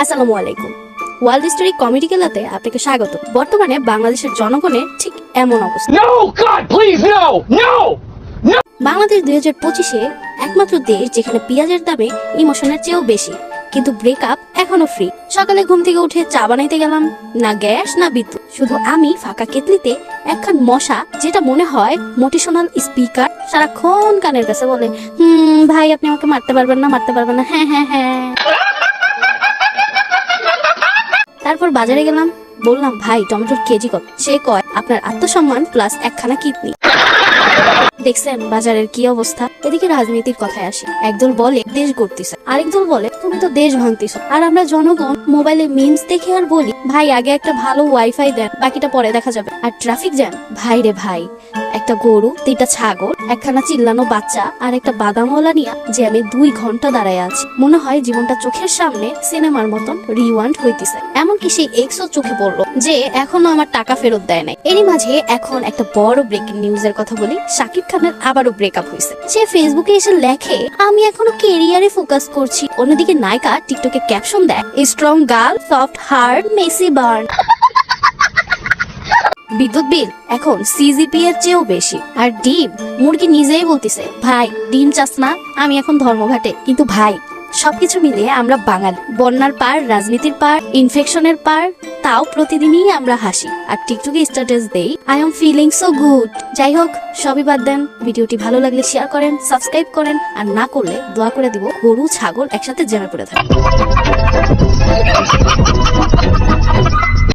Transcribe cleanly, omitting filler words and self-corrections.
আসসালামু আলাইকুম। World story comedy খেলাতে আপনাকে স্বাগত। বর্তমানে বাংলাদেশের জনগণের ঠিক এমন অবস্থা। No, God, please, no, no, no. Bangladesh 2025-এ একমাত্র দেশ যেখানে পেঁয়াজের দামে ইমোশনের চেয়েও বেশি, কিন্তু ব্রেকআপ এখনো ফ্রি। সকালে ঘুম থেকে উঠে চা বানাইতে গেলাম, না গ্যাস না বিদ্যুৎ, শুধু আমি ফাঁকা কেতলিতে একখান মশা, যেটা মনে হয় মোটিভেশনাল স্পিকার, সারাক্ষণ কানের কাছে বলে, ভাই আপনি আমাকে মারতে পারবেন না, মারতে পারবেন না, হ্যাঁ হ্যাঁ হ্যাঁ। তারপর বাজারে গেলাম, বললাম ভাই টমেটোর কেজি কত? সে কয় আপনার আত্মসম্মান প্লাস একখানা কিডনি। দেখছেন বাজারের কি অবস্থা। এদিকে রাজনীতির কথায় আসি, একদল বলে দেশ গড়তিছে, আরেকদল বলে তুমি তো দেশ ভাঙতিছো। আর আমরা জনগণ মোবাইলে মিমস দেখে আর বলি ভাই আগে একটা ভালো ওয়াইফাই দেন, বাকিটা পরে দেখা যাবে। আর ট্রাফিক জ্যাম, ভাই রে ভাই, একটা গরু, 3টা ছাগল, একখানা চিল্লানো বাচ্চা আর একটা বাদামওয়ালা নিয়ে জ্যামে 2 ঘন্টা দাঁড়ায় আছে। মনে হয় জীবনটা চোখের সামনে সিনেমার মতন রিওয়ান্ড হইতেছে। এমনকি সেই এক্সও চোখে পড়লো যে এখনো আমার টাকা ফেরত দেয় নাই। এরই মাঝে এখন একটা বড় ব্রেকিং নিউজের কথা বলি। শাকিব খানের আবারও ব্রেকআপ হয়েছে। সে ফেসবুকে এসে লেখে আমি এখনো কেরিয়ারে ফোকাস করছি। অন্যদিকে নায়িকা টিকটকে ক্যাপশন দেয় strong girl soft heart Messi burn. বিদ্যুৎ বিল এখন সিজিপি এর চেয়েও বেশি। আর ডিম, মুরগি নিজেই বলতিছে ভাই ডিম চাস না, আমি এখন ধর্মঘাটে। কিন্তু ভাই সবকিছু মিলিয়ে আমরা বাঙালি, বন্যার পার, রাজনীতির পার, ইনফেকশনের পার, তাও প্রতিদিনই আমরা হাসি আর টিকটকে স্ট্যাটাস দেই I am feeling so good. যাই হোক, সবই বাদ দেন। ভিডিওটি ভালো লাগলে শেয়ার করেন, সাবস্ক্রাইব করেন, আর না করলে দোয়া করে দিব গরু ছাগল একসাথে জ্যামে পড়ে থাকে।